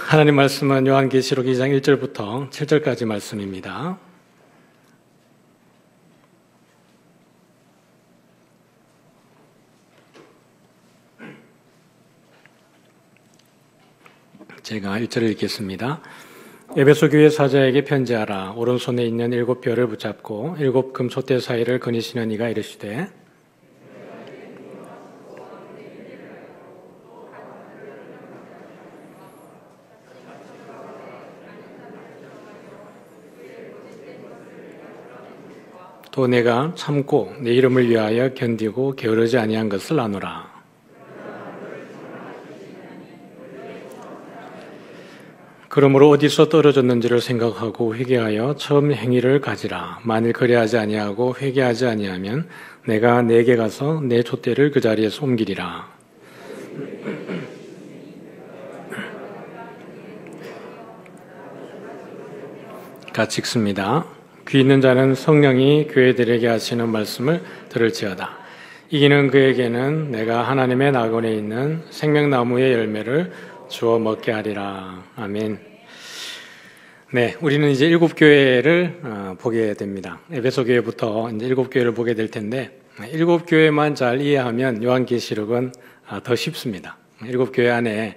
하나님 말씀은 요한계시록 2장 1절부터 7절까지 말씀입니다. 제가 1절을 읽겠습니다. 에베소 교회 사자에게 편지하라. 오른손에 있는 7별을 붙잡고 7 금솥대 사이를 거니시는 이가 이르시되 또 내가 참고 내 이름을 위하여 견디고 게으르지 아니한 것을 아노라. 그러므로 어디서 떨어졌는지를 생각하고 회개하여 처음 행위를 가지라. 만일 그리하지 아니하고 회개하지 아니하면 내가 내게 가서 내 촛대를 그 자리에서 옮기리라. 같이 읽습니다. 귀 있는 자는 성령이 교회들에게 하시는 말씀을 들을지어다. 이기는 그에게는 내가 하나님의 낙원에 있는 생명나무의 열매를 주어 먹게 하리라. 아멘. 네, 우리는 이제 7교회를 보게 됩니다. 에베소 교회부터 이제 7교회를 보게 될 텐데 7교회만 잘 이해하면 요한계시록은 더 쉽습니다. 7교회 안에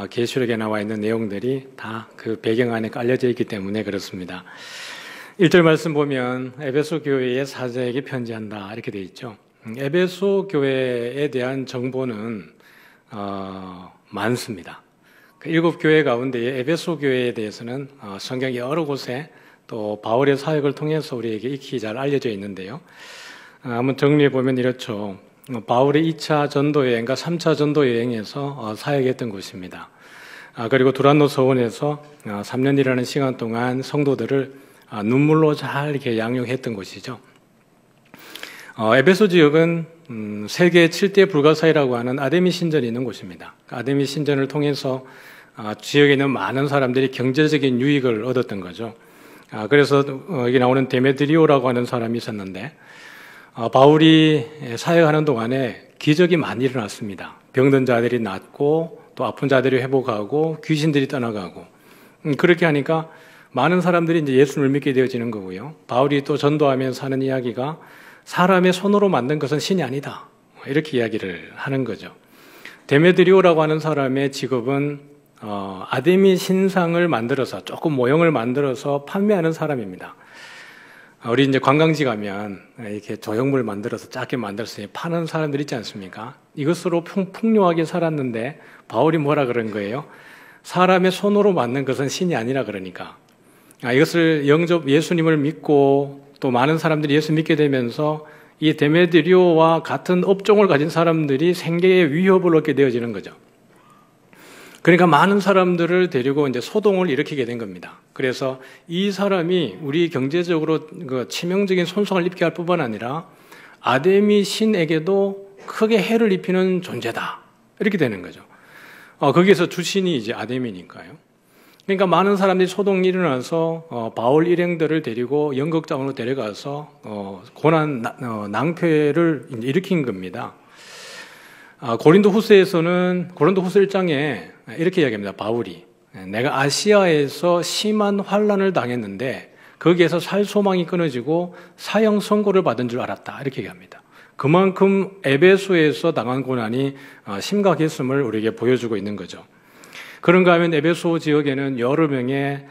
계시록에 나와 있는 내용들이 다 그 배경 안에 깔려져 있기 때문에 그렇습니다. 1절 말씀 보면 에베소 교회의 사자에게 편지한다 이렇게 되어 있죠. 에베소 교회에 대한 정보는 많습니다. 그 7교회 가운데 에베소 교회에 대해서는 성경 여러 곳에 또 바울의 사역을 통해서 우리에게 익히 잘 알려져 있는데요. 한번 정리해 보면 이렇죠. 바울의 2차 전도 여행과 3차 전도 여행에서 사역했던 곳입니다. 그리고 두란노 서원에서 3년이라는 시간 동안 성도들을 눈물로 잘 이렇게 양육했던 곳이죠. 에베소 지역은 세계 7대 불가사의라고 하는 아데미 신전이 있는 곳입니다. 아데미 신전을 통해서 지역에 있는 많은 사람들이 경제적인 유익을 얻었던 거죠. 그래서 여기 나오는 데메드리오라고 하는 사람이 있었는데 바울이 사역하는 동안에 기적이 많이 일어났습니다. 병든 자들이 낫고 또 아픈 자들이 회복하고 귀신들이 떠나가고 그렇게 하니까 많은 사람들이 이제 예수를 믿게 되어지는 거고요. 바울이 또 전도하면서 하는 이야기가 사람의 손으로 만든 것은 신이 아니다. 이렇게 이야기를 하는 거죠. 데메드리오라고 하는 사람의 직업은 아데미 신상을 만들어서 조금 모형을 만들어서 판매하는 사람입니다. 우리 이제 관광지 가면 이렇게 조형물 만들어서 작게 만들어서 파는 사람들 있지 않습니까? 이것으로 풍요하게 살았는데 바울이 뭐라 그런 거예요? 사람의 손으로 만든 것은 신이 아니라 그러니까. 이것을 예수님을 믿고 또 많은 사람들이 예수 믿게 되면서 이 데메드리오와 같은 업종을 가진 사람들이 생계에 위협을 얻게 되어지는 거죠. 그러니까 많은 사람들을 데리고 이제 소동을 일으키게 된 겁니다. 그래서 이 사람이 우리 경제적으로 치명적인 손상을 입게 할 뿐만 아니라 아데미 신에게도 크게 해를 입히는 존재다. 이렇게 되는 거죠. 거기에서 주신이 이제 아데미니까요. 그러니까 많은 사람들이 소동이 일어나서 바울 일행들을 데리고 연극장으로 데려가서 고난 낭패를 일으킨 겁니다. 고린도 후서에서는 고린도 후서 1장에 이렇게 이야기합니다. 바울이 내가 아시아에서 심한 환난을 당했는데 거기에서 살 소망이 끊어지고 사형 선고를 받은 줄 알았다. 이렇게 얘기합니다. 그만큼 에베소에서 당한 고난이 심각했음을 우리에게 보여주고 있는 거죠. 그런가 하면 에베소 지역에는 여러 명의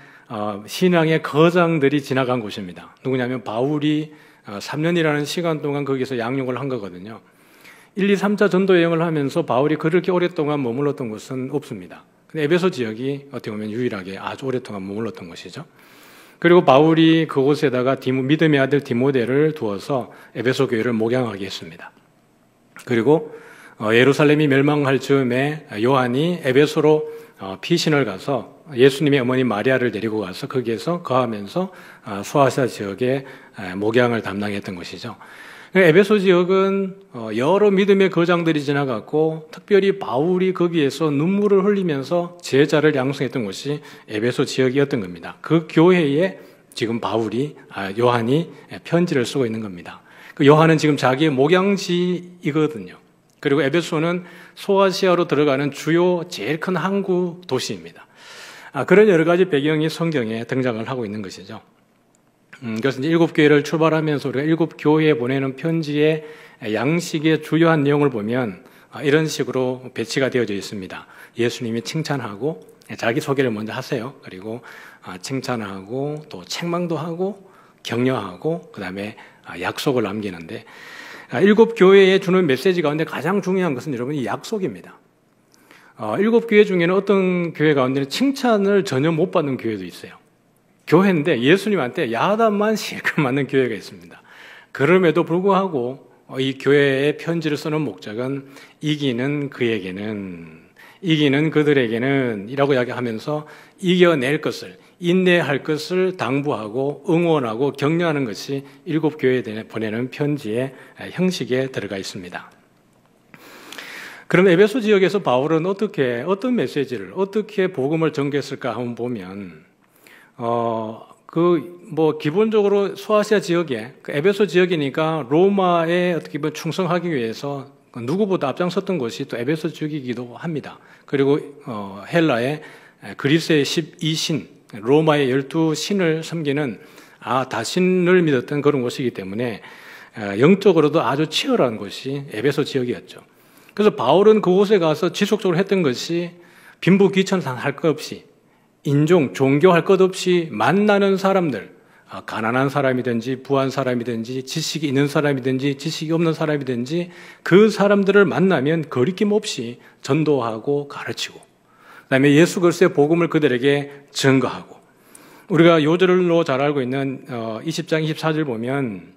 신앙의 거장들이 지나간 곳입니다. 누구냐면 바울이 3년이라는 시간 동안 거기서 양육을 한 거거든요. 1, 2, 3차 전도 여행을 하면서 바울이 그렇게 오랫동안 머물렀던 곳은 없습니다. 근데 에베소 지역이 어떻게 보면 유일하게 아주 오랫동안 머물렀던 곳이죠. 그리고 바울이 그곳에다가 믿음의 아들 디모데를 두어서 에베소 교회를 목양하게 했습니다. 그리고 예루살렘이 멸망할 즈음에 요한이 에베소로 피신을 가서 예수님의 어머니 마리아를 데리고 가서 거기에서 거하면서 소아시아 지역의 목양을 담당했던 것이죠. 에베소 지역은 여러 믿음의 거장들이 지나갔고 특별히 바울이 거기에서 눈물을 흘리면서 제자를 양성했던 곳이 에베소 지역이었던 겁니다. 그 교회에 지금 요한이 편지를 쓰고 있는 겁니다. 그 요한은 지금 자기의 목양지이거든요. 그리고 에베소는 소아시아로 들어가는 주요 제일 큰 항구 도시입니다. 그런 여러 가지 배경이 성경에 등장을 하고 있는 것이죠. 그래서 이제 7교회를 출발하면서 우리가 7교회에 보내는 편지의 양식의 주요한 내용을 보면 이런 식으로 배치가 되어져 있습니다. 예수님이 칭찬하고 자기소개를 먼저 하세요. 그리고 칭찬하고 또 책망도 하고 격려하고 그 다음에 약속을 남기는데 7교회에 주는 메시지 가운데 가장 중요한 것은 여러분 이 약속입니다. 7교회 중에는 어떤 교회 가운데는 칭찬을 전혀 못 받는 교회도 있어요. 교회인데 예수님한테 야단만 실컷 맞는 교회가 있습니다. 그럼에도 불구하고 이 교회의 편지를 쓰는 목적은 이기는 그에게는, 이기는 그들에게는 이라고 이야기하면서 이겨낼 것을, 인내할 것을 당부하고 응원하고 격려하는 것이 7교회에 보내는 편지의 형식에 들어가 있습니다. 그럼 에베소 지역에서 바울은 어떤 메시지를, 어떻게 복음을 전개했을까 한번 보면 기본적으로 소아시아 지역에, 에베소 지역이니까 로마에 어떻게 보면 충성하기 위해서 누구보다 앞장섰던 곳이 또 에베소 지역이기도 합니다. 그리고 헬라의 그리스의 12신, 로마의 12신을 섬기는 다신을 믿었던 그런 곳이기 때문에 영적으로도 아주 치열한 곳이 에베소 지역이었죠. 그래서 바울은 그곳에 가서 지속적으로 했던 것이 빈부귀천할 것 없이 인종, 종교할 것 없이 만나는 사람들, 가난한 사람이든지 부한 사람이든지 지식이 있는 사람이든지 지식이 없는 사람이든지 그 사람들을 만나면 거리낌 없이 전도하고 가르치고 그다음에 예수 그리스도의 복음을 그들에게 증거하고 우리가 요절로 잘 알고 있는 20장 24절 보면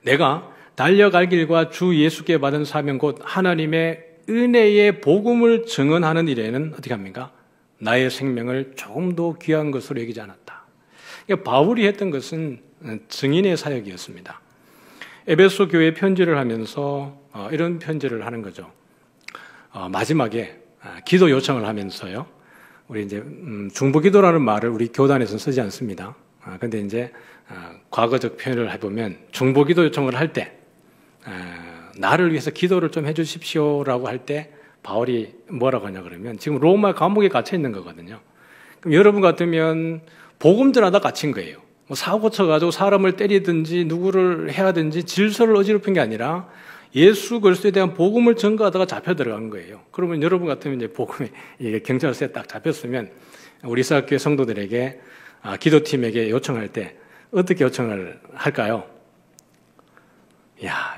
내가 달려갈 길과 주 예수께 받은 사명 곧 하나님의 은혜의 복음을 증언하는 일에는 어떻게 합니까? 나의 생명을 조금 더 귀한 것으로 여기지 않았다. 그러니까 바울이 했던 것은 증인의 사역이었습니다. 에베소 교회 편지를 하면서 이런 편지를 하는 거죠. 마지막에 기도 요청을 하면서요. 우리 이제 중보기도라는 말을 우리 교단에서는 쓰지 않습니다. 근데 이제 과거적 표현을 해보면 중보기도 요청을 할 때 나를 위해서 기도를 좀 해주십시오라고 할 때 바울이 뭐라고 하냐 그러면 지금 로마 감옥에 갇혀 있는 거거든요. 그럼 여러분 같으면 복음 전하다 갇힌 거예요. 뭐 사고 쳐가지고 사람을 때리든지 누구를 해야든지 질서를 어지럽힌 게 아니라 예수 그리스도에 대한 복음을 전가하다가 잡혀 들어간 거예요. 그러면 여러분 같으면 이제 복음에 경찰서에 딱 잡혔으면 우리 사학교회 성도들에게 기도팀에게 요청할 때 어떻게 요청을 할까요?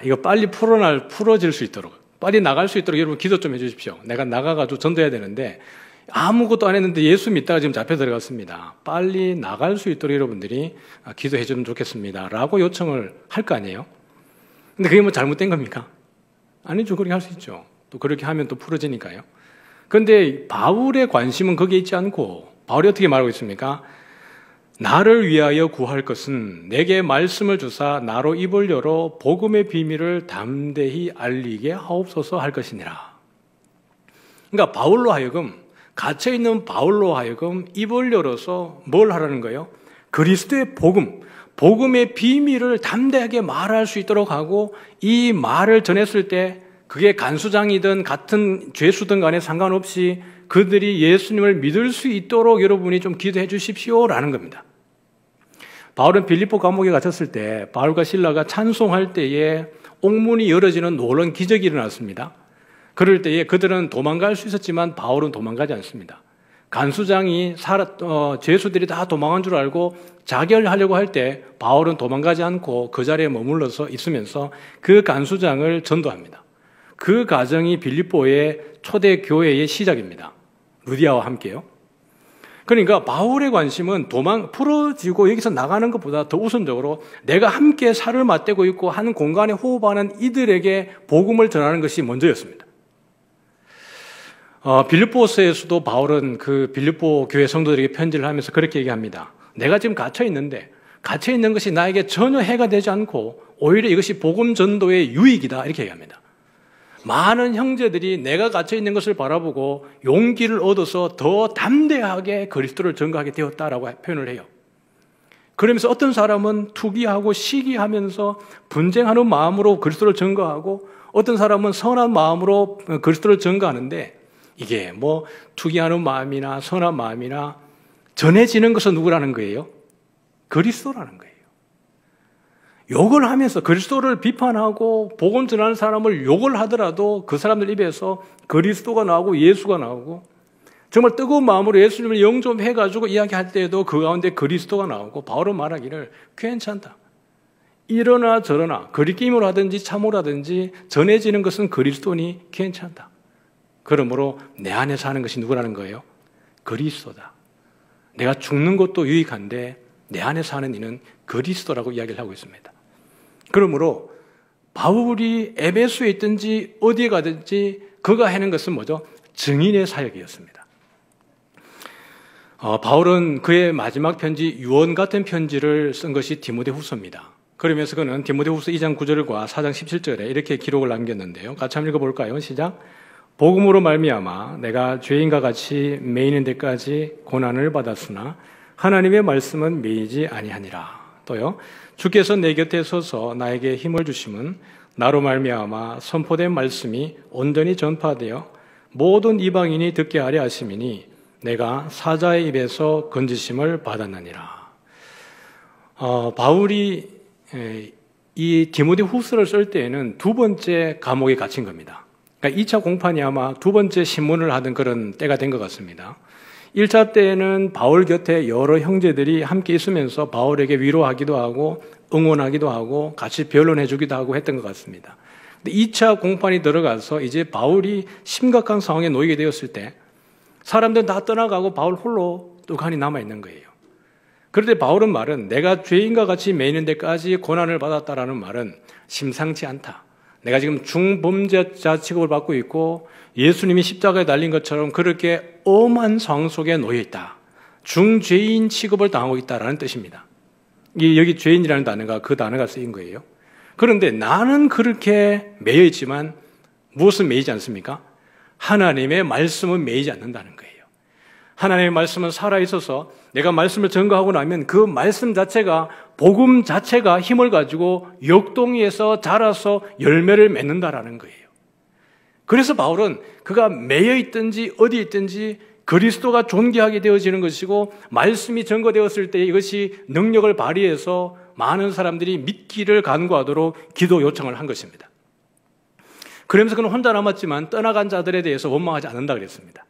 이거 빨리 풀어질 수 있도록 빨리 나갈 수 있도록 여러분 기도 좀 해주십시오. 내가 나가가지고 전도해야 되는데 아무것도 안 했는데 예수 믿다가 지금 잡혀 들어갔습니다. 빨리 나갈 수 있도록 여러분들이 기도해 주면 좋겠습니다. 라고 요청을 할 거 아니에요? 근데 그게 뭐 잘못된 겁니까? 아니죠. 그렇게 할 수 있죠. 또 그렇게 하면 또 풀어지니까요. 그런데 바울의 관심은 거기에 있지 않고 바울이 어떻게 말하고 있습니까? 나를 위하여 구할 것은 내게 말씀을 주사 나로 입을 열어 복음의 비밀을 담대히 알리게 하옵소서 할 것이니라. 그러니까 바울로 하여금 갇혀있는 바울로 하여금 입을 열어서 뭘 하라는 거예요? 그리스도의 복음, 복음의 비밀을 담대하게 말할 수 있도록 하고 이 말을 전했을 때 그게 간수장이든 같은 죄수든 간에 상관없이 그들이 예수님을 믿을 수 있도록 여러분이 좀 기도해 주십시오라는 겁니다. 바울은 빌립보 감옥에 갇혔을 때 바울과 실라가 찬송할 때에 옥문이 열어지는 놀라운 기적이 일어났습니다. 그럴 때에 그들은 도망갈 수 있었지만 바울은 도망가지 않습니다. 간수장이 죄수들이 다 도망한 줄 알고 자결하려고 할 때 바울은 도망가지 않고 그 자리에 머물러서 있으면서 그 간수장을 전도합니다. 그 과정이 빌립보의 초대 교회의 시작입니다. 루디아와 함께요. 그러니까 바울의 관심은 풀어지고 여기서 나가는 것보다 더 우선적으로 내가 함께 살을 맞대고 있고 한 공간에 호흡하는 이들에게 복음을 전하는 것이 먼저였습니다. 빌립보서에서도 바울은 그 빌립보 교회 성도들에게 편지를 하면서 그렇게 얘기합니다. 내가 지금 갇혀있는 것이 나에게 전혀 해가 되지 않고 오히려 이것이 복음 전도의 유익이다 이렇게 얘기합니다. 많은 형제들이 내가 갇혀있는 것을 바라보고 용기를 얻어서 더 담대하게 그리스도를 전가하게 되었다라고 표현을 해요. 그러면서 어떤 사람은 투기하고 시기하면서 분쟁하는 마음으로 그리스도를 전가하고 어떤 사람은 선한 마음으로 그리스도를 전가하는데 이게 뭐 투기하는 마음이나 선한 마음이나 전해지는 것은 누구라는 거예요? 그리스도라는 거예요. 욕을 하면서 그리스도를 비판하고 복음 전하는 사람을 욕을 하더라도 그 사람들 입에서 그리스도가 나오고 예수가 나오고 정말 뜨거운 마음으로 예수님을 영접해가지고 이야기할 때에도 그 가운데 그리스도가 나오고 바울은 말하기를 괜찮다. 이러나 저러나 그리낌으로 하든지 참으로 하든지 전해지는 것은 그리스도니 괜찮다. 그러므로 내 안에 사는 것이 누구라는 거예요? 그리스도다. 내가 죽는 것도 유익한데 내 안에 사는 이는 그리스도라고 이야기를 하고 있습니다. 그러므로 바울이 에베소에 있든지 어디에 가든지 그가 하는 것은 뭐죠? 증인의 사역이었습니다. 바울은 그의 마지막 편지, 유언 같은 편지를 쓴 것이 디모데후서입니다. 그러면서 그는 디모데후서 2장 9절과 4장 17절에 이렇게 기록을 남겼는데요. 같이 한번 읽어볼까요? 시작. 복음으로 말미암아 내가 죄인과 같이 매이는 데까지 고난을 받았으나 하나님의 말씀은 매이지 아니하니라. 또요. 주께서 내 곁에 서서 나에게 힘을 주심은 나로 말미암아 선포된 말씀이 온전히 전파되어 모든 이방인이 듣게 하려 하심이니 내가 사자의 입에서 건지심을 받았느니라. 바울이 이 디모데후서를 쓸 때에는 두 번째 감옥에 갇힌 겁니다. 그러니까 2차 공판이 아마 두 번째 신문을 하던 그런 때가 된 것 같습니다. 1차 때에는 바울 곁에 여러 형제들이 함께 있으면서 바울에게 위로하기도 하고 응원하기도 하고 같이 변론해 주기도 하고 했던 것 같습니다. 근데 2차 공판이 들어가서 이제 바울이 심각한 상황에 놓이게 되었을 때 사람들은 다 떠나가고 바울 홀로 뚝하니 남아있는 거예요. 그런데 바울은 말은 내가 죄인과 같이 매이는 데까지 고난을 받았다라는 말은 심상치 않다. 내가 지금 중범죄자 취급을 받고 있고 예수님이 십자가에 달린 것처럼 그렇게 엄한 상황 속에 놓여 있다. 중죄인 취급을 당하고 있다라는 뜻입니다. 여기 죄인이라는 단어가 그 단어가 쓰인 거예요. 그런데 나는 그렇게 매여 있지만 무엇은 매이지 않습니까? 하나님의 말씀은 매이지 않는다는 거예요. 하나님의 말씀은 살아있어서 내가 말씀을 전거하고 나면 그 말씀 자체가 복음 자체가 힘을 가지고 역동에서 자라서 열매를 맺는다라는 거예요. 그래서 바울은 그가 매여 있든지 어디 있든지 그리스도가 존귀하게 되어지는 것이고 말씀이 전거되었을 때 이것이 능력을 발휘해서 많은 사람들이 믿기를 간구하도록 기도 요청을 한 것입니다. 그러면서 그는 혼자 남았지만 떠나간 자들에 대해서 원망하지 않는다 그랬습니다.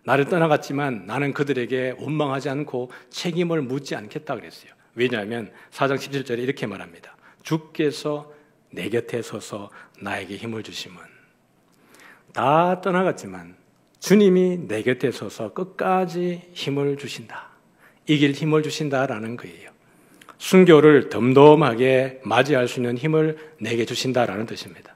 나를 떠나갔지만 나는 그들에게 원망하지 않고 책임을 묻지 않겠다 그랬어요. 왜냐하면 4장 17절에 이렇게 말합니다. 주께서 내 곁에 서서 나에게 힘을 주심은 다 떠나갔지만 주님이 내 곁에 서서 끝까지 힘을 주신다. 이길 힘을 주신다라는 거예요. 순교를 덤덤하게 맞이할 수 있는 힘을 내게 주신다라는 뜻입니다.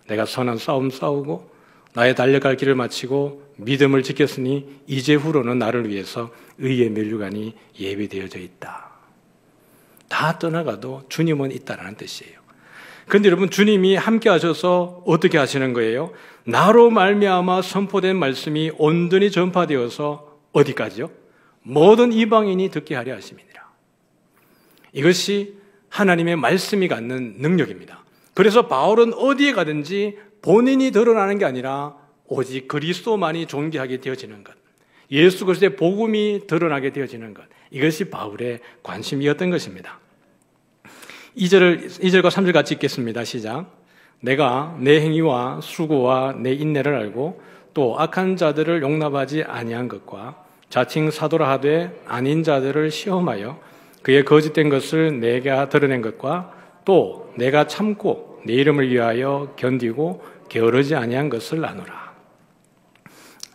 내가 선한 싸움 싸우고 나의 달려갈 길을 마치고 믿음을 지켰으니 이제후로는 나를 위해서 의의 면류관이 예비되어져 있다. 다 떠나가도 주님은 있다라는 뜻이에요. 그런데 여러분 주님이 함께 하셔서 어떻게 하시는 거예요? 나로 말미암아 선포된 말씀이 온전히 전파되어서 어디까지요? 모든 이방인이 듣게 하려 하심이니라. 이것이 하나님의 말씀이 갖는 능력입니다. 그래서 바울은 어디에 가든지 본인이 드러나는 게 아니라 오직 그리스도만이 존귀하게 되어지는 것, 예수 그리스도의 복음이 드러나게 되어지는 것, 이것이 바울의 관심이었던 것입니다. 2절과 3절 같이 읽겠습니다. 시작. 내가 내 행위와 수고와 내 인내를 알고 또 악한 자들을 용납하지 아니한 것과 자칭 사도라 하되 아닌 자들을 시험하여 그의 거짓된 것을 내가 드러낸 것과 또 내가 참고 내 이름을 위하여 견디고 게으르지 아니한 것을 나누라.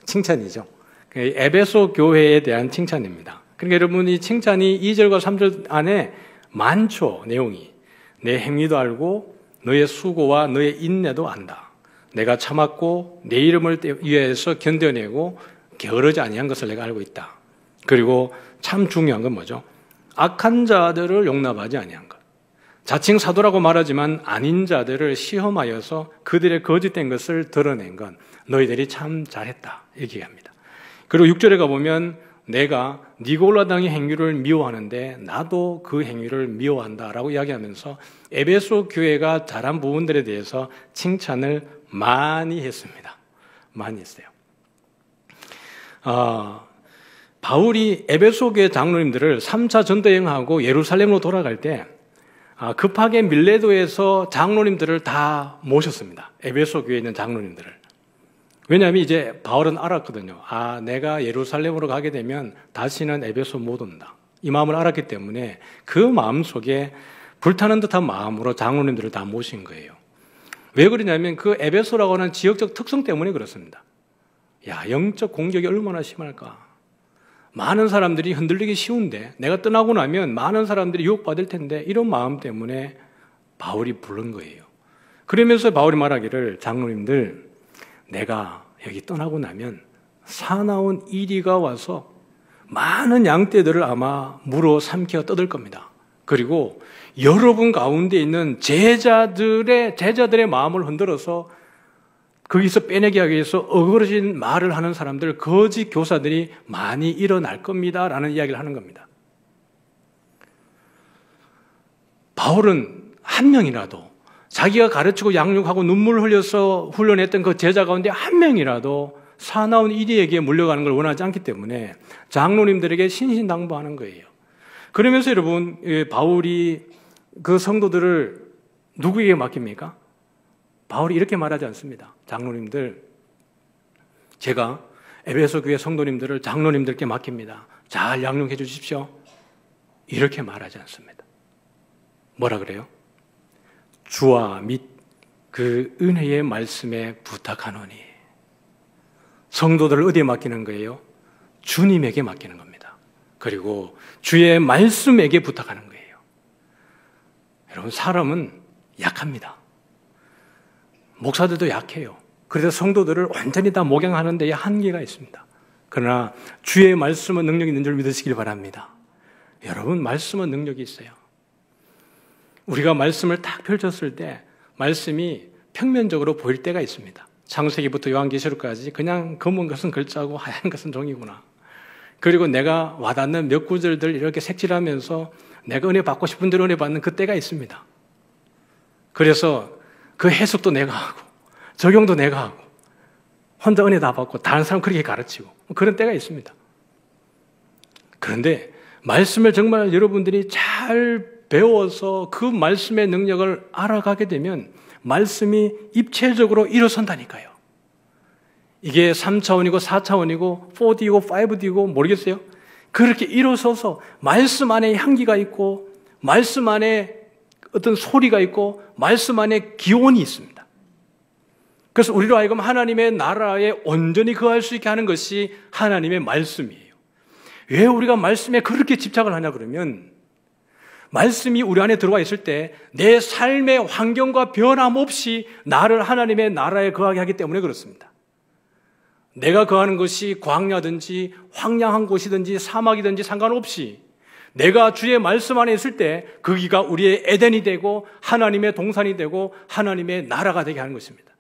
칭찬이죠. 에베소 교회에 대한 칭찬입니다. 그러니까 여러분 이 칭찬이 2절과 3절 안에 많죠. 내용이. 내 행위도 알고 너의 수고와 너의 인내도 안다. 내가 참았고 내 이름을 위해서 견뎌내고 게으르지 아니한 것을 내가 알고 있다. 그리고 참 중요한 건 뭐죠? 악한 자들을 용납하지 아니한 것. 자칭 사도라고 말하지만 아닌 자들을 시험하여서 그들의 거짓된 것을 드러낸 건 너희들이 참 잘했다. 이렇게 합니다. 그리고 6절에 가보면 내가 니골라당의 행위를 미워하는데 나도 그 행위를 미워한다라고 이야기하면서 에베소 교회가 잘한 부분들에 대해서 칭찬을 많이 했습니다. 많이 했어요. 바울이 에베소 교회 장로님들을 3차 전도여행하고 예루살렘으로 돌아갈 때 급하게 밀레도에서 장로님들을 다 모셨습니다. 에베소 교회에 있는 장로님들을. 왜냐하면 이제 바울은 알았거든요. 내가 예루살렘으로 가게 되면 다시는 에베소 못 온다. 이 마음을 알았기 때문에 그 마음 속에 불타는 듯한 마음으로 장로님들을 다 모신 거예요. 왜 그러냐면 그 에베소라고 하는 지역적 특성 때문에 그렇습니다. 영적 공격이 얼마나 심할까. 많은 사람들이 흔들리기 쉬운데 내가 떠나고 나면 많은 사람들이 유혹받을 텐데 이런 마음 때문에 바울이 부른 거예요. 그러면서 바울이 말하기를 장로님들 내가 여기 떠나고 나면 사나운 이리가 와서 많은 양떼들을 아마 물어 삼켜 뜯을 겁니다. 그리고 여러분 가운데 있는 제자들의 마음을 흔들어서 거기서 빼내기 하기 위해서 어그러진 말을 하는 사람들, 거짓 교사들이 많이 일어날 겁니다. 라는 이야기를 하는 겁니다. 바울은 한 명이라도 자기가 가르치고 양육하고 눈물 흘려서 훈련했던 그 제자 가운데 한 명이라도 사나운 이리에게 물려가는 걸 원하지 않기 때문에 장로님들에게 신신당부하는 거예요. 그러면서 여러분, 바울이 그 성도들을 누구에게 맡깁니까? 바울이 이렇게 말하지 않습니다. 장로님들, 제가 에베소 교회 성도님들을 장로님들께 맡깁니다. 잘 양육해 주십시오. 이렇게 말하지 않습니다. 뭐라 그래요? 주와 및 그 은혜의 말씀에 부탁하노니. 성도들을 어디에 맡기는 거예요? 주님에게 맡기는 겁니다. 그리고 주의 말씀에게 부탁하는 거예요. 여러분, 사람은 약합니다. 목사들도 약해요. 그래서 성도들을 완전히 다 목양하는 데에 한계가 있습니다. 그러나 주의 말씀은 능력이 있는 줄 믿으시길 바랍니다. 여러분, 말씀은 능력이 있어요. 우리가 말씀을 딱 펼쳤을 때 말씀이 평면적으로 보일 때가 있습니다. 창세기부터 요한계시록까지 그냥 검은 것은 글자고 하얀 것은 종이구나. 그리고 내가 와닿는 몇 구절들 이렇게 색칠하면서 내가 은혜 받고 싶은 대로 은혜 받는 그때가 있습니다. 그래서 그 해석도 내가 하고 적용도 내가 하고 혼자 은혜 다 받고 다른 사람 그렇게 가르치고 그런 때가 있습니다. 그런데 말씀을 정말 여러분들이 잘 배워서 그 말씀의 능력을 알아가게 되면 말씀이 입체적으로 일어선다니까요. 이게 3차원이고 4차원이고 4D고 5D고 모르겠어요? 그렇게 일어서서 말씀 안에 향기가 있고 말씀 안에 어떤 소리가 있고 말씀 안에 기온이 있습니다. 그래서 우리로 하여금 하나님의 나라에 온전히 거할 수 있게 하는 것이 하나님의 말씀이에요. 왜 우리가 말씀에 그렇게 집착을 하냐 그러면 말씀이 우리 안에 들어와 있을 때 내 삶의 환경과 변함없이 나를 하나님의 나라에 거하게 하기 때문에 그렇습니다. 내가 거하는 것이 광야든지 황량한 곳이든지 사막이든지 상관없이 내가 주의 말씀 안에 있을 때 거기가 우리의 에덴이 되고 하나님의 동산이 되고 하나님의 나라가 되게 하는 것입니다.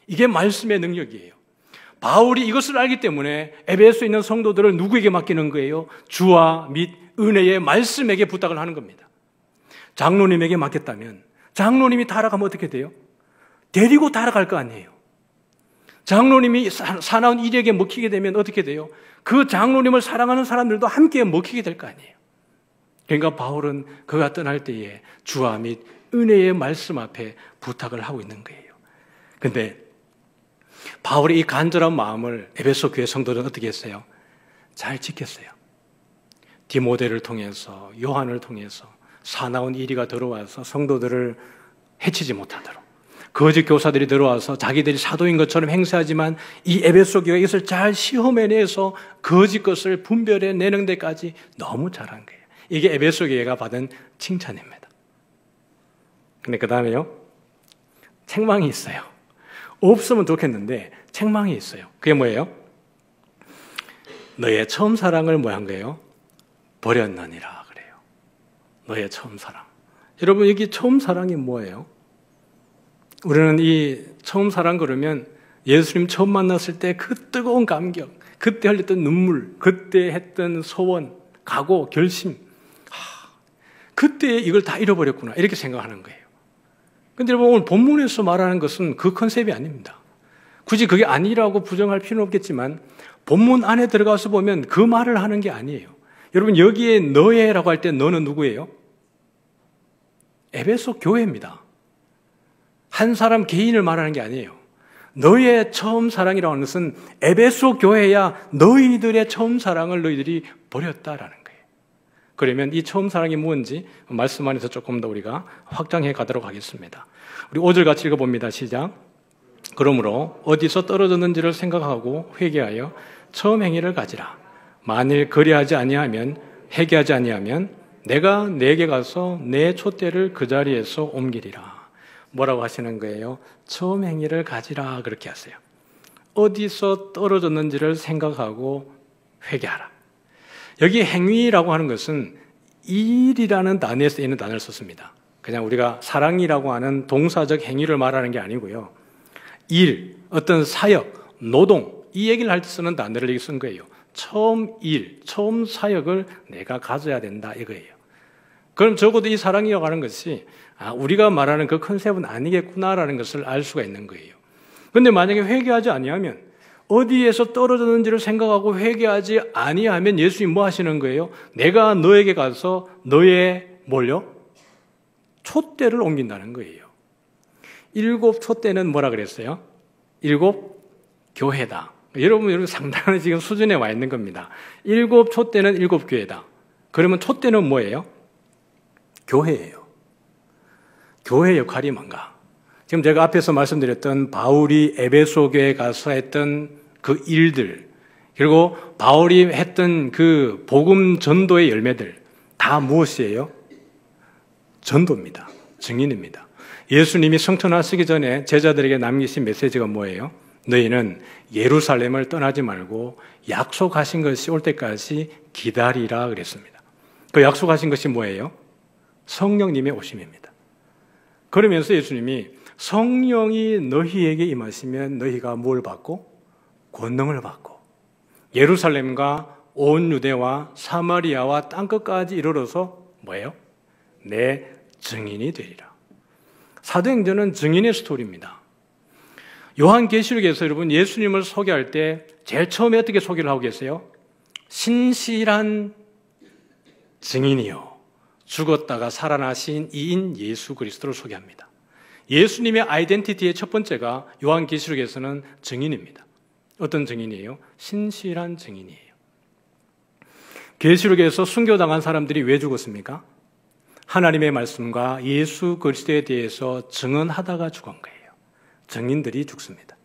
이게 말씀의 능력이에요. 바울이 이것을 알기 때문에 에베소에 있는 성도들을 누구에게 맡기는 거예요? 주와 및 은혜의 말씀에게 부탁을 하는 겁니다. 장로님에게 맡겼다면 장로님이 타락하면 어떻게 돼요? 데리고 타락할 거 아니에요. 장로님이 사나운 일에게 먹히게 되면 어떻게 돼요? 그 장로님을 사랑하는 사람들도 함께 먹히게 될 거 아니에요. 그러니까 바울은 그가 떠날 때에 주와 및 은혜의 말씀 앞에 부탁을 하고 있는 거예요. 그런데 바울의 이 간절한 마음을 에베소 교회 성도들은 어떻게 했어요? 잘 지켰어요. 디모데를 통해서 요한을 통해서 사나운 이리가 들어와서 성도들을 해치지 못하도록 거짓 교사들이 들어와서 자기들이 사도인 것처럼 행세하지만 이 에베소 교회가 이것을 잘 시험해내서 거짓 것을 분별해내는 데까지 너무 잘한 거예요. 이게 에베소 교회가 받은 칭찬입니다. 근데 그 다음에요, 책망이 있어요. 없으면 좋겠는데 책망이 있어요. 그게 뭐예요? 너의 처음 사랑을 뭐 한 거예요? 버렸느니라 그래요. 너의 처음 사랑. 여러분, 여기 처음 사랑이 뭐예요? 우리는 이 처음 사랑 그러면 예수님 처음 만났을 때 그 뜨거운 감격, 그때 흘렸던 눈물, 그때 했던 소원, 각오, 결심, 그때 이걸 다 잃어버렸구나 이렇게 생각하는 거예요. 그런데 여러분, 오늘 본문에서 말하는 것은 그 컨셉이 아닙니다. 굳이 그게 아니라고 부정할 필요는 없겠지만 본문 안에 들어가서 보면 그 말을 하는 게 아니에요. 여러분, 여기에 너희라고 할 때 너는 누구예요? 에베소 교회입니다. 한 사람 개인을 말하는 게 아니에요. 너희의 처음 사랑이라고 하는 것은 에베소 교회야 너희들의 처음 사랑을 너희들이 버렸다라는 거예요. 그러면 이 처음 사랑이 뭔지 말씀 안에서 조금 더 우리가 확장해 가도록 하겠습니다. 우리 5절 같이 읽어봅니다. 시작. 그러므로 어디서 떨어졌는지를 생각하고 회개하여 처음 행위를 가지라. 만일 그리하지 아니하면 회개하지 아니하면 내가 내게 가서 내 촛대를 그 자리에서 옮기리라. 뭐라고 하시는 거예요? 처음 행위를 가지라 그렇게 하세요. 어디서 떨어졌는지를 생각하고 회개하라. 여기 행위라고 하는 것은 일이라는 단어에서 있는 단어를 썼습니다. 그냥 우리가 사랑이라고 하는 동사적 행위를 말하는 게 아니고요. 일, 어떤 사역, 노동 이 얘기를 할 때 쓰는 단어를 여기 쓴 거예요. 처음 일, 처음 사역을 내가 가져야 된다 이거예요. 그럼 적어도 이 사랑이라고 하는 것이 우리가 말하는 그 컨셉은 아니겠구나라는 것을 알 수가 있는 거예요. 그런데 만약에 회개하지 아니하면 어디에서 떨어졌는지를 생각하고 회개하지 아니하면 예수님 뭐 하시는 거예요? 내가 너에게 가서 너의 뭘요? 촛대를 옮긴다는 거예요. 7 촛대는 뭐라 그랬어요? 7 교회다. 여러분 상당한 지금 수준에 와 있는 겁니다. 7 촛대는 7 교회다. 그러면 촛대는 뭐예요? 교회예요. 교회 역할이 뭔가? 지금 제가 앞에서 말씀드렸던 바울이 에베소 교회에 가서 했던 그 일들, 그리고 바울이 했던 그 복음 전도의 열매들 다 무엇이에요? 전도입니다. 증인입니다. 예수님이 성천하시기 전에 제자들에게 남기신 메시지가 뭐예요? 너희는 예루살렘을 떠나지 말고 약속하신 것이 올 때까지 기다리라 그랬습니다. 그 약속하신 것이 뭐예요? 성령님의 오심입니다. 그러면서 예수님이 성령이 너희에게 임하시면 너희가 뭘 받고? 권능을 받고 예루살렘과 온 유대와 사마리아와 땅끝까지 이르러서 뭐예요? 내 증인이 되리라. 사도행전은 증인의 스토리입니다. 요한계시록에서 여러분 예수님을 소개할 때 제일 처음에 어떻게 소개를 하고 계세요? 신실한 증인이요 죽었다가 살아나신 이인 예수 그리스도를 소개합니다. 예수님의 아이덴티티의 첫 번째가 요한계시록에서는 증인입니다. 어떤 증인이에요? 신실한 증인이에요. 계시록에서 순교당한 사람들이 왜 죽었습니까? 하나님의 말씀과 예수 그리스도에 대해서 증언하다가 죽은 거예요. 증인들이 죽습니다.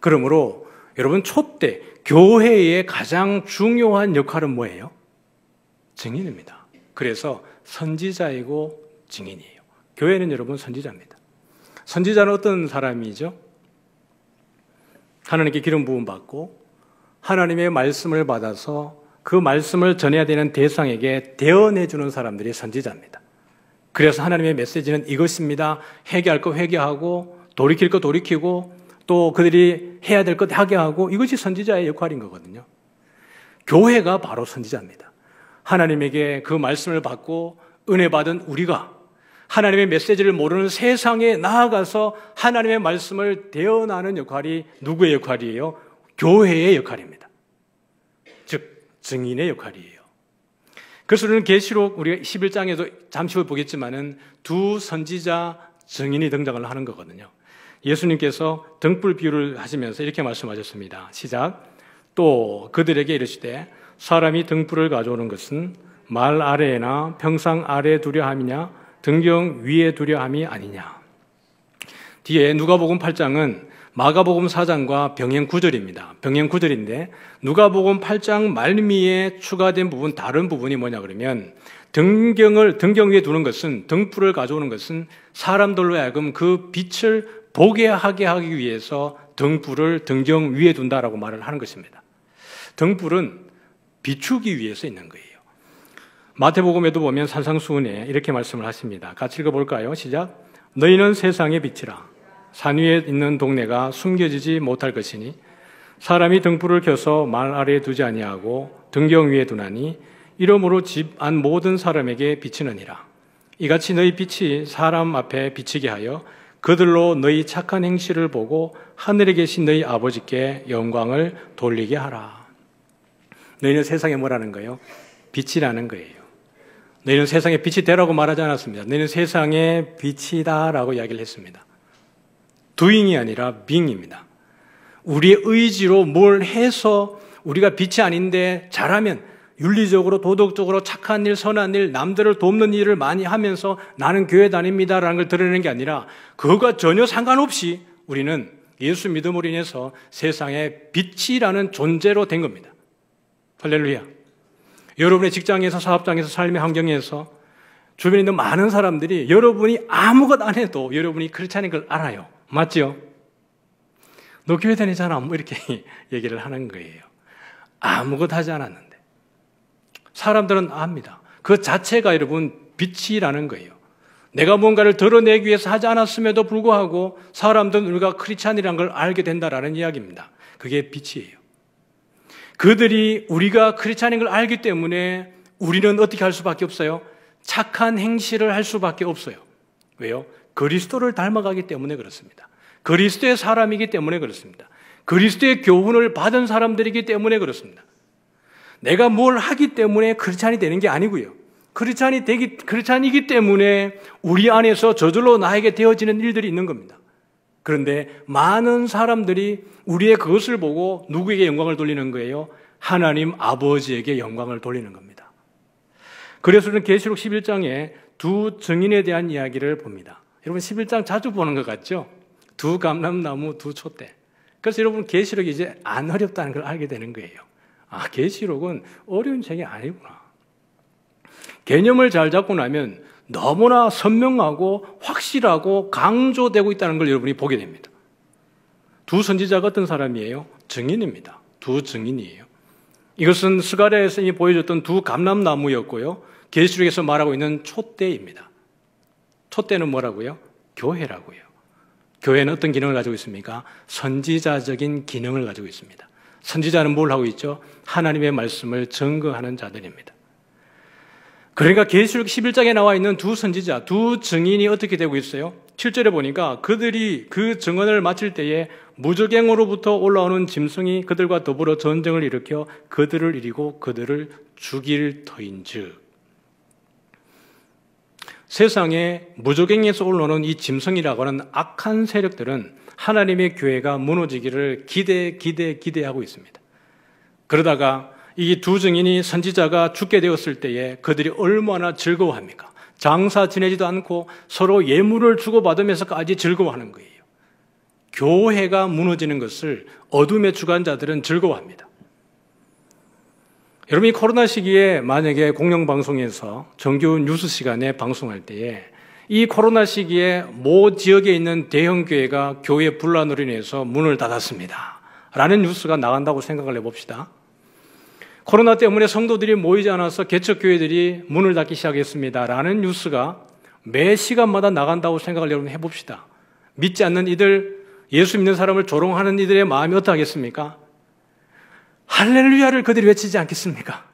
그러므로 여러분 촛대, 교회의 가장 중요한 역할은 뭐예요? 증인입니다. 그래서 선지자이고 증인이에요. 교회는 여러분 선지자입니다. 선지자는 어떤 사람이죠? 하나님께 기름 부음 받고 하나님의 말씀을 받아서 그 말씀을 전해야 되는 대상에게 대언해주는 사람들이 선지자입니다. 그래서 하나님의 메시지는 이것입니다. 회개할 거 회개하고 돌이킬 거 돌이키고 또 그들이 해야 될 것 하게 하고 이것이 선지자의 역할인 거거든요. 교회가 바로 선지자입니다. 하나님에게 그 말씀을 받고 은혜 받은 우리가 하나님의 메시지를 모르는 세상에 나아가서 하나님의 말씀을 대언하는 역할이 누구의 역할이에요? 교회의 역할입니다. 즉 증인의 역할이에요. 그래서 우리는 계시록 우리가 11장에도 잠시 후에 보겠지만은 두 선지자 증인이 등장을 하는 거거든요. 예수님께서 등불 비유를 하시면서 이렇게 말씀하셨습니다. 시작. 또 그들에게 이르시되 사람이 등불을 가져오는 것은 말 아래나 평상 아래에 두려 함이냐 등경 위에 두려 함이 아니냐. 뒤에 누가복음 8장은 마가복음 4장과 병행 구절입니다. 병행 구절인데 누가복음 8장 말미에 추가된 부분 다른 부분이 뭐냐 그러면 등경 위에 두는 것은 등불을 가져오는 것은 사람들로 하여금 그 빛을 보게 하게 하기 위해서 등불을 등경 위에 둔다라고 말을 하는 것입니다. 등불은 비추기 위해서 있는 거예요. 마태복음에도 보면 산상수훈에 이렇게 말씀을 하십니다. 같이 읽어볼까요? 시작. 너희는 세상의 빛이라. 산 위에 있는 동네가 숨겨지지 못할 것이니 사람이 등불을 켜서 말 아래에 두지 아니하고 등경 위에 두나니 이러므로 집 안 모든 사람에게 비치느니라. 이같이 너희 빛이 사람 앞에 비치게 하여 그들로 너희 착한 행실을 보고 하늘에 계신 너희 아버지께 영광을 돌리게 하라. 너희는 세상에 뭐라는 거예요? 빛이라는 거예요. 너희는 세상에 빛이 되라고 말하지 않았습니다. 너희는 세상의 빛이다라고 이야기를 했습니다. doing이 아니라 being입니다. 우리의 의지로 뭘 해서 우리가 빛이 아닌데 잘하면 윤리적으로 도덕적으로 착한 일, 선한 일, 남들을 돕는 일을 많이 하면서 나는 교회 다닙니다라는 걸 드러내는 게 아니라 그것과 전혀 상관없이 우리는 예수 믿음으로 인해서 세상의 빛이라는 존재로 된 겁니다. 할렐루야. 여러분의 직장에서, 사업장에서, 삶의 환경에서 주변에 있는 많은 사람들이 여러분이 아무것 안 해도 여러분이 그렇다는 걸 알아요. 맞죠? 너 교회 다니잖아. 뭐 이렇게 얘기를 하는 거예요. 아무것 하지 않았는데. 사람들은 압니다. 그 자체가 여러분 빛이라는 거예요. 내가 뭔가를 드러내기 위해서 하지 않았음에도 불구하고 사람들은 우리가 크리스찬이라는 걸 알게 된다라는 이야기입니다. 그게 빛이에요. 그들이 우리가 크리스찬인 걸 알기 때문에 우리는 어떻게 할 수밖에 없어요? 착한 행실을 할 수밖에 없어요. 왜요? 그리스도를 닮아가기 때문에 그렇습니다. 그리스도의 사람이기 때문에 그렇습니다. 그리스도의 교훈을 받은 사람들이기 때문에 그렇습니다. 내가 뭘 하기 때문에 크리스찬이 되는 게 아니고요. 크리스찬이기 때문에 우리 안에서 저절로 나에게 되어지는 일들이 있는 겁니다. 그런데 많은 사람들이 우리의 그것을 보고 누구에게 영광을 돌리는 거예요? 하나님 아버지에게 영광을 돌리는 겁니다. 그래서 우리는 계시록 11장에 두 증인에 대한 이야기를 봅니다. 여러분 11장 자주 보는 것 같죠? 두 감람나무, 두 촛대. 그래서 여러분 계시록이 이제 안 어렵다는 걸 알게 되는 거예요. 아, 계시록은 어려운 책이 아니구나. 개념을 잘 잡고 나면 너무나 선명하고 확실하고 강조되고 있다는 걸 여러분이 보게 됩니다. 두 선지자가 어떤 사람이에요? 증인입니다. 두 증인이에요. 이것은 스가랴에서 보여줬던 두 감람나무였고요. 계시록에서 말하고 있는 촛대입니다. 촛대는 뭐라고요? 교회라고요. 교회는 어떤 기능을 가지고 있습니까? 선지자적인 기능을 가지고 있습니다. 선지자는 뭘 하고 있죠? 하나님의 말씀을 증거하는 자들입니다. 그러니까 계시록 11장에 나와 있는 두 선지자, 두 증인이 어떻게 되고 있어요? 7절에 보니까 그들이 그 증언을 마칠 때에 무저갱으로부터 올라오는 짐승이 그들과 더불어 전쟁을 일으켜 그들을 이기고 그들을 죽일 터인즉. 세상에 무저갱에서 올라오는 이 짐승이라고 하는 악한 세력들은 하나님의 교회가 무너지기를 기대하고 있습니다. 그러다가 이 두 증인이 선지자가 죽게 되었을 때에 그들이 얼마나 즐거워합니까? 장사 지내지도 않고 서로 예물을 주고받으면서까지 즐거워하는 거예요. 교회가 무너지는 것을 어둠의 주관자들은 즐거워합니다. 여러분이 코로나 시기에 만약에 공영방송에서 정규 뉴스 시간에 방송할 때에 이 코로나 시기에 모 지역에 있는 대형 교회가 교회 분란으로 인해서 문을 닫았습니다 라는 뉴스가 나간다고 생각을 해봅시다. 코로나 때문에 성도들이 모이지 않아서 개척교회들이 문을 닫기 시작했습니다 라는 뉴스가 매 시간마다 나간다고 생각을 여러분 해봅시다. 믿지 않는 이들, 예수 믿는 사람을 조롱하는 이들의 마음이 어떠하겠습니까? 할렐루야를 그들이 외치지 않겠습니까?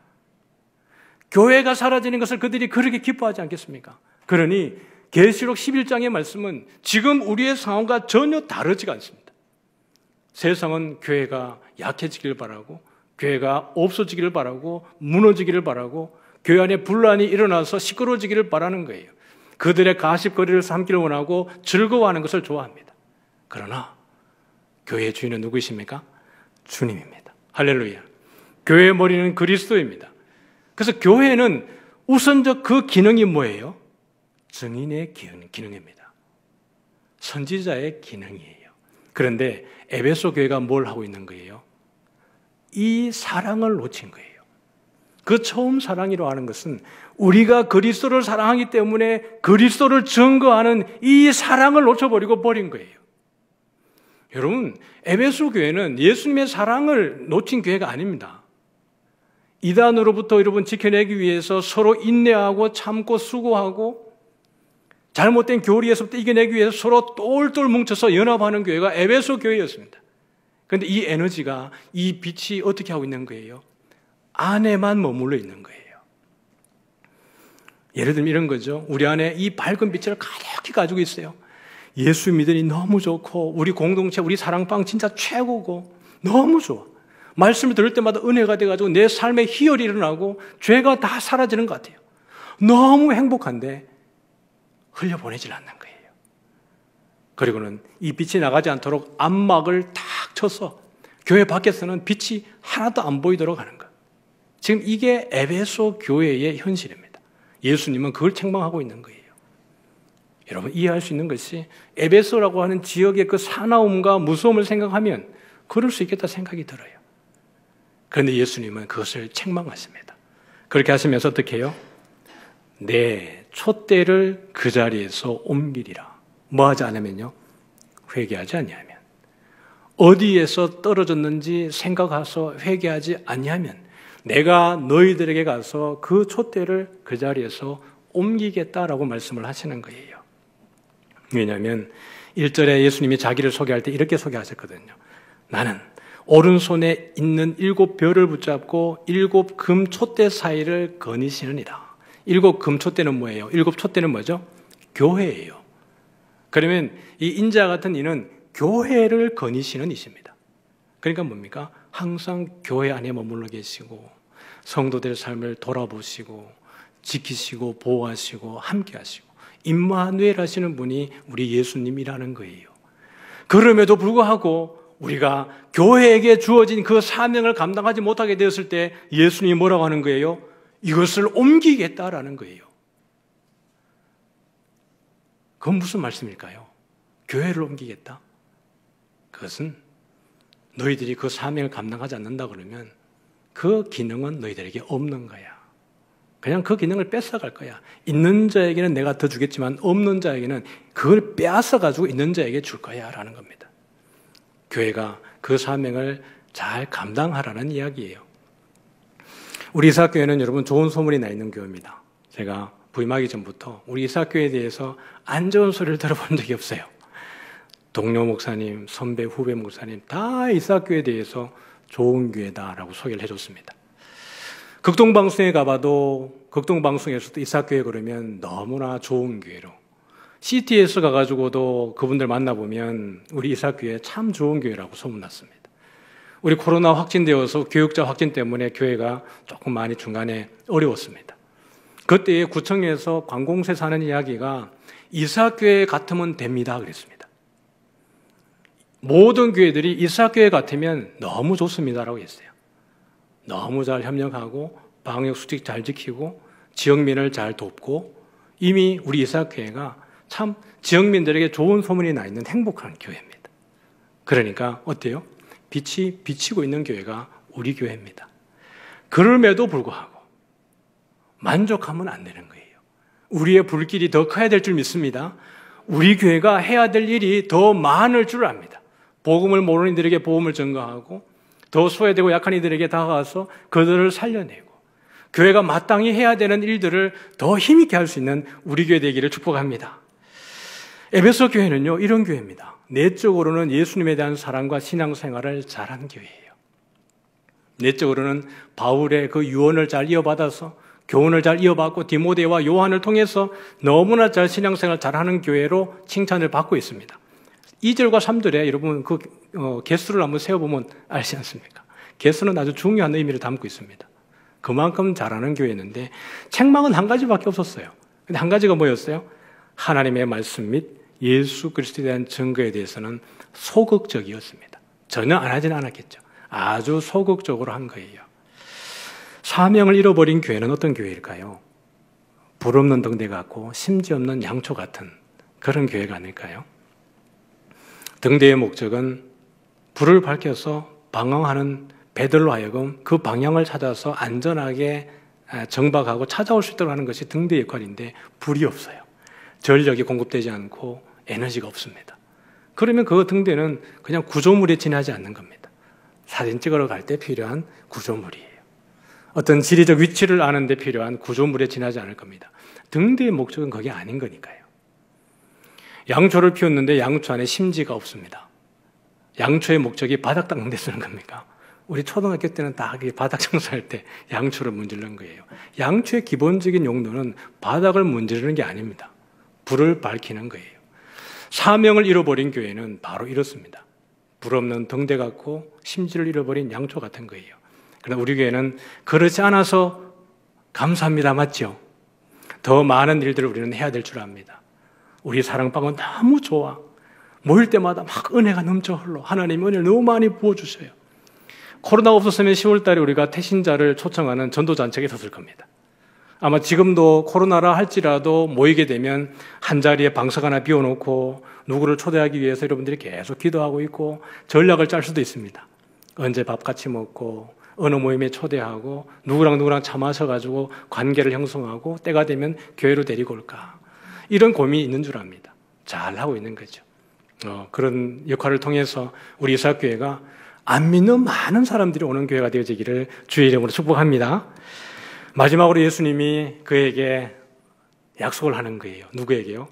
교회가 사라지는 것을 그들이 그렇게 기뻐하지 않겠습니까? 그러니 계시록 11장의 말씀은 지금 우리의 상황과 전혀 다르지가 않습니다. 세상은 교회가 약해지길 바라고 교회가 없어지기를 바라고 무너지기를 바라고 교회 안에 분란이 일어나서 시끄러워지기를 바라는 거예요. 그들의 가십거리를 삼기를 원하고 즐거워하는 것을 좋아합니다. 그러나 교회의 주인은 누구이십니까? 주님입니다. 할렐루야. 교회의 머리는 그리스도입니다. 그래서 교회는 우선적 그 기능이 뭐예요? 증인의 기능입니다. 선지자의 기능이에요. 그런데 에베소 교회가 뭘 하고 있는 거예요? 이 사랑을 놓친 거예요. 그 처음 사랑이라고 하는 것은 우리가 그리스도를 사랑하기 때문에 그리스도를 증거하는 이 사랑을 놓쳐버리고 버린 거예요. 여러분, 에베소 교회는 예수님의 사랑을 놓친 교회가 아닙니다. 이단으로부터 여러분 지켜내기 위해서 서로 인내하고 참고 수고하고 잘못된 교리에서부터 이겨내기 위해서 서로 똘똘 뭉쳐서 연합하는 교회가 에베소 교회였습니다. 그런데 이 에너지가, 이 빛이 어떻게 하고 있는 거예요? 안에만 머물러 있는 거예요. 예를 들면 이런 거죠. 우리 안에 이 밝은 빛을 가득히 가지고 있어요. 예수 믿으니 너무 좋고 우리 공동체, 우리 사랑방 진짜 최고고 너무 좋아. 말씀을 들을 때마다 은혜가 돼가지고 내 삶에 희열이 일어나고 죄가 다 사라지는 것 같아요. 너무 행복한데 흘려보내질 않는 거예요. 그리고는 이 빛이 나가지 않도록 암막을 탁 쳐서 교회 밖에서는 빛이 하나도 안 보이도록 하는 거예요. 지금 이게 에베소 교회의 현실입니다. 예수님은 그걸 책망하고 있는 거예요. 여러분 이해할 수 있는 것이 에베소라고 하는 지역의 그 사나움과 무서움을 생각하면 그럴 수 있겠다 생각이 들어요. 그런데 예수님은 그것을 책망하십니다. 그렇게 하시면서 어떻게 해요? 내 촛대를 그 자리에서 옮기리라. 뭐 하지 않으면요? 회개하지 아니하면. 어디에서 떨어졌는지 생각해서 회개하지 아니하면 내가 너희들에게 가서 그 촛대를 그 자리에서 옮기겠다라고 말씀을 하시는 거예요. 왜냐하면 1절에 예수님이 자기를 소개할 때 이렇게 소개하셨거든요. 나는 오른손에 있는 7별을 붙잡고 7금 촛대 사이를 거니시느니라. 7금 촛대는 뭐예요? 7 촛대는 뭐죠? 교회예요. 그러면 이 인자 같은 이는 교회를 거니시는 이십니다. 그러니까 뭡니까? 항상 교회 안에 머물러 계시고 성도들의 삶을 돌아보시고 지키시고 보호하시고 함께하시고 임마누엘 하시는 분이 우리 예수님이라는 거예요. 그럼에도 불구하고 우리가 교회에게 주어진 그 사명을 감당하지 못하게 되었을 때 예수님이 뭐라고 하는 거예요? 이것을 옮기겠다라는 거예요. 그건 무슨 말씀일까요? 교회를 옮기겠다? 그것은 너희들이 그 사명을 감당하지 않는다 그러면 그 기능은 너희들에게 없는 거야. 그냥 그 기능을 뺏어갈 거야. 있는 자에게는 내가 더 주겠지만 없는 자에게는 그걸 빼앗아가지고 있는 자에게 줄 거야 라는 겁니다. 교회가 그 사명을 잘 감당하라는 이야기예요. 우리 이사학교회는 여러분 좋은 소문이 나 있는 교회입니다. 제가 부임하기 전부터 우리 이사학교회에 대해서 안 좋은 소리를 들어본 적이 없어요. 동료 목사님, 선배, 후배 목사님 다 이사학교회에 대해서 좋은 교회다라고 소개를 해줬습니다. 극동방송에 가봐도 극동방송에서도 이사학교회 그러면 너무나 좋은 교회로, CTS 가가지고도 그분들 만나보면 우리 이사학교회 참 좋은 교회라고 소문났습니다. 우리 코로나 확진되어서 교육자 확진 때문에 교회가 조금 많이 중간에 어려웠습니다. 그때에 구청에서 관공서에서 하는 이야기가 이사학교회 같으면 됩니다 그랬습니다. 모든 교회들이 이사학교회 같으면 너무 좋습니다라고 했어요. 너무 잘 협력하고 방역 수칙 잘 지키고 지역민을 잘 돕고 이미 우리 이사학교회가 참 지역민들에게 좋은 소문이 나 있는 행복한 교회입니다. 그러니까 어때요? 빛이 비치고 있는 교회가 우리 교회입니다. 그럼에도 불구하고 만족하면 안 되는 거예요. 우리의 불길이 더 커야 될 줄 믿습니다. 우리 교회가 해야 될 일이 더 많을 줄 압니다. 복음을 모르는 이들에게 복음을 전가하고 더 소외되고 약한 이들에게 다가가서 그들을 살려내고 교회가 마땅히 해야 되는 일들을 더 힘있게 할 수 있는 우리 교회 되기를 축복합니다. 에베소 교회는요 이런 교회입니다. 내적으로는 예수님에 대한 사랑과 신앙생활을 잘한 교회예요. 내적으로는 바울의 그 유언을 잘 이어받아서 교훈을 잘 이어받고 디모데와 요한을 통해서 너무나 잘 신앙생활을 잘하는 교회로 칭찬을 받고 있습니다. 2절과 3절에 여러분 그 개수를 한번 세어보면 알지 않습니까? 개수는 아주 중요한 의미를 담고 있습니다. 그만큼 잘하는 교회였는데 책망은 한 가지밖에 없었어요. 근데 한 가지가 뭐였어요? 하나님의 말씀 및 예수 그리스도에 대한 증거에 대해서는 소극적이었습니다. 전혀 안 하지는 않았겠죠. 아주 소극적으로 한 거예요. 사명을 잃어버린 교회는 어떤 교회일까요? 불 없는 등대 같고 심지 없는 양초 같은 그런 교회가 아닐까요? 등대의 목적은 불을 밝혀서 방황하는 배들로 하여금 그 방향을 찾아서 안전하게 정박하고 찾아올 수 있도록 하는 것이 등대의 역할인데 불이 없어요. 전력이 공급되지 않고 에너지가 없습니다. 그러면 그 등대는 그냥 구조물에 지나지 않는 겁니다. 사진 찍으러 갈 때 필요한 구조물이에요. 어떤 지리적 위치를 아는 데 필요한 구조물에 지나지 않을 겁니다. 등대의 목적은 그게 아닌 거니까요. 양초를 피웠는데 양초 안에 심지가 없습니다. 양초의 목적이 바닥 닦는 데 쓰는 겁니까? 우리 초등학교 때는 딱 바닥 청소할 때 양초를 문지르는 거예요. 양초의 기본적인 용도는 바닥을 문지르는 게 아닙니다. 불을 밝히는 거예요. 사명을 잃어버린 교회는 바로 이렇습니다. 불없는 등대 같고 심지를 잃어버린 양초 같은 거예요. 그러나 우리 교회는 그렇지 않아서 감사합니다. 맞죠? 더 많은 일들을 우리는 해야 될 줄 압니다. 우리 사랑방은 너무 좋아. 모일 때마다 막 은혜가 넘쳐 흘러. 하나님 은혜를 너무 많이 부어주셔요. 코로나가 없었으면 10월 달에 우리가 태신자를 초청하는 전도잔치가 있었을 겁니다. 아마 지금도 코로나라 할지라도 모이게 되면 한 자리에 방석 하나 비워놓고 누구를 초대하기 위해서 여러분들이 계속 기도하고 있고 전략을 짤 수도 있습니다. 언제 밥 같이 먹고 어느 모임에 초대하고 누구랑 차 마셔가지고 관계를 형성하고 때가 되면 교회로 데리고 올까. 이런 고민이 있는 줄 압니다. 잘하고 있는 거죠. 그런 역할을 통해서 우리 이사학교회가 안 믿는 많은 사람들이 오는 교회가 되어지기를 주의 이름으로 축복합니다. 마지막으로 예수님이 그에게 약속을 하는 거예요. 누구에게요?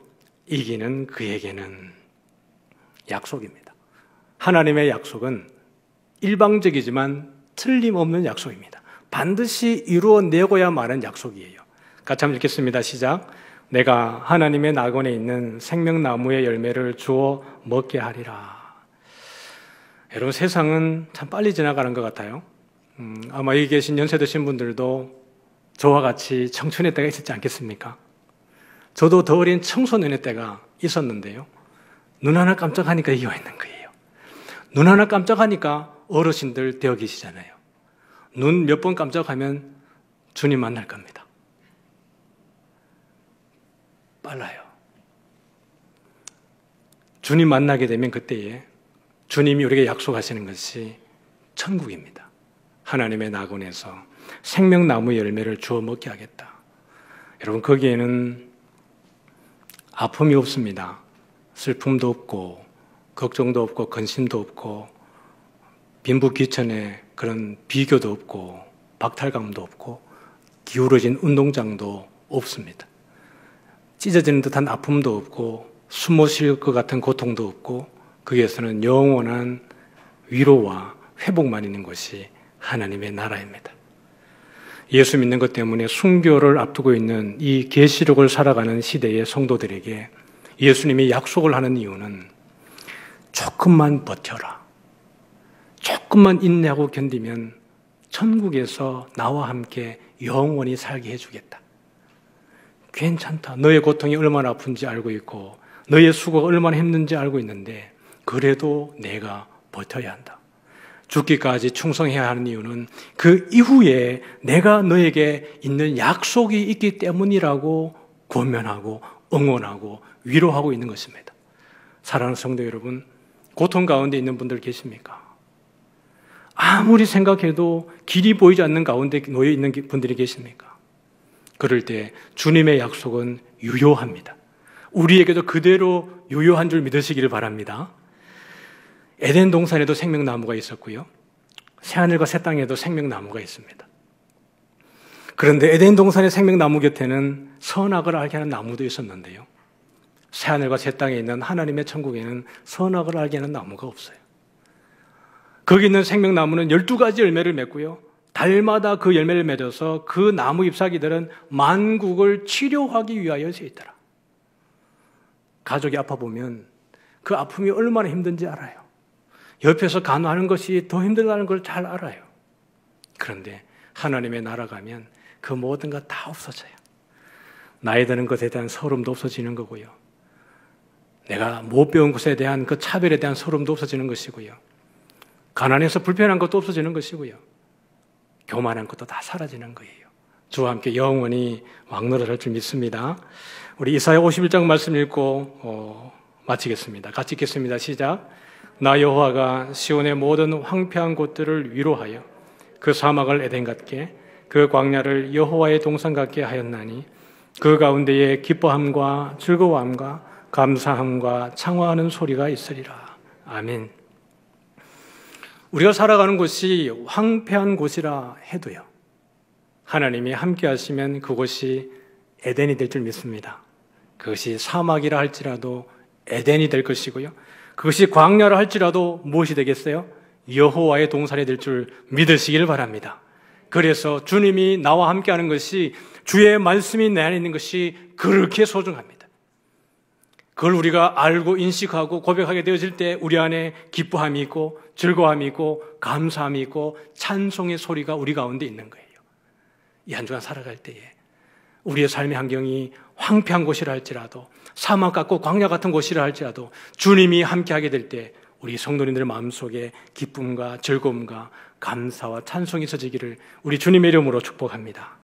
이기는 그에게는. 약속입니다. 하나님의 약속은 일방적이지만 틀림없는 약속입니다. 반드시 이루어내고야 마는 약속이에요. 같이 한번 읽겠습니다. 시작. 내가 하나님의 낙원에 있는 생명나무의 열매를 주어 먹게 하리라. 여러분, 세상은 참 빨리 지나가는 것 같아요. 아마 여기 계신 연세 드신 분들도 저와 같이 청춘의 때가 있었지 않겠습니까? 저도 더 어린 청소년의 때가 있었는데요. 눈 하나 깜짝하니까 이게 와 있는 거예요. 눈 하나 깜짝하니까 어르신들 되어 계시잖아요. 눈 몇 번 깜짝하면 주님 만날 겁니다. 빨라요. 주님 만나게 되면 그때에 주님이 우리에게 약속하시는 것이 천국입니다. 하나님의 낙원에서 생명나무 열매를 주워 먹게 하겠다. 여러분, 거기에는 아픔이 없습니다. 슬픔도 없고 걱정도 없고 근심도 없고 빈부귀천의 그런 비교도 없고 박탈감도 없고 기울어진 운동장도 없습니다. 찢어지는 듯한 아픔도 없고 숨 쉴 것 같은 고통도 없고 거기에서는 영원한 위로와 회복만 있는 것이 하나님의 나라입니다. 예수 믿는 것 때문에 순교를 앞두고 있는 이 계시록을 살아가는 시대의 성도들에게 예수님이 약속을 하는 이유는 조금만 버텨라. 조금만 인내하고 견디면 천국에서 나와 함께 영원히 살게 해주겠다. 괜찮다. 너의 고통이 얼마나 아픈지 알고 있고 너의 수고가 얼마나 힘든지 알고 있는데 그래도 내가 버텨야 한다. 죽기까지 충성해야 하는 이유는 그 이후에 내가 너에게 있는 약속이 있기 때문이라고 권면하고 응원하고 위로하고 있는 것입니다. 사랑하는 성도 여러분, 고통 가운데 있는 분들 계십니까? 아무리 생각해도 길이 보이지 않는 가운데 놓여 있는 분들이 계십니까? 그럴 때 주님의 약속은 유효합니다. 우리에게도 그대로 유효한 줄 믿으시기를 바랍니다. 에덴 동산에도 생명나무가 있었고요. 새하늘과 새 땅에도 생명나무가 있습니다. 그런데 에덴 동산의 생명나무 곁에는 선악을 알게 하는 나무도 있었는데요. 새하늘과 새 땅에 있는 하나님의 천국에는 선악을 알게 하는 나무가 없어요. 거기 있는 생명나무는 12가지 열매를 맺고요. 달마다 그 열매를 맺어서 그 나무 잎사귀들은 만국을 치료하기 위하여 서 있더라. 가족이 아파 보면 그 아픔이 얼마나 힘든지 알아요. 옆에서 간호하는 것이 더 힘들다는 걸 잘 알아요. 그런데 하나님의 나라 가면 그 모든 것 다 없어져요. 나이 드는 것에 대한 서름도 없어지는 거고요. 내가 못 배운 것에 대한 그 차별에 대한 서름도 없어지는 것이고요. 가난해서 불편한 것도 없어지는 것이고요. 교만한 것도 다 사라지는 거예요. 주와 함께 영원히 왕노릇할 줄 믿습니다. 우리 이사야 51장 말씀 읽고 마치겠습니다. 같이 읽겠습니다. 시작. 나 여호와가 시온의 모든 황폐한 곳들을 위로하여 그 사막을 에덴 같게 그 광야를 여호와의 동산 같게 하였나니 그 가운데에 기뻐함과 즐거워함과 감사함과 창화하는 소리가 있으리라. 아멘. 우리가 살아가는 곳이 황폐한 곳이라 해도요, 하나님이 함께 하시면 그곳이 에덴이 될 줄 믿습니다. 그것이 사막이라 할지라도 에덴이 될 것이고요, 그것이 광야라 할지라도 무엇이 되겠어요? 여호와의 동산이 될 줄 믿으시길 바랍니다. 그래서 주님이 나와 함께하는 것이, 주의 말씀이 내 안에 있는 것이 그렇게 소중합니다. 그걸 우리가 알고 인식하고 고백하게 되어질 때 우리 안에 기뻐함이 있고 즐거움이 있고 감사함이 있고 찬송의 소리가 우리 가운데 있는 거예요. 이 한 주간 살아갈 때에 우리의 삶의 환경이 황폐한 곳이라 할지라도 사막 같고 광야 같은 곳이라 할지라도 주님이 함께하게 될 때 우리 성도님들의 마음속에 기쁨과 즐거움과 감사와 찬송이 있어지기를 우리 주님의 이름으로 축복합니다.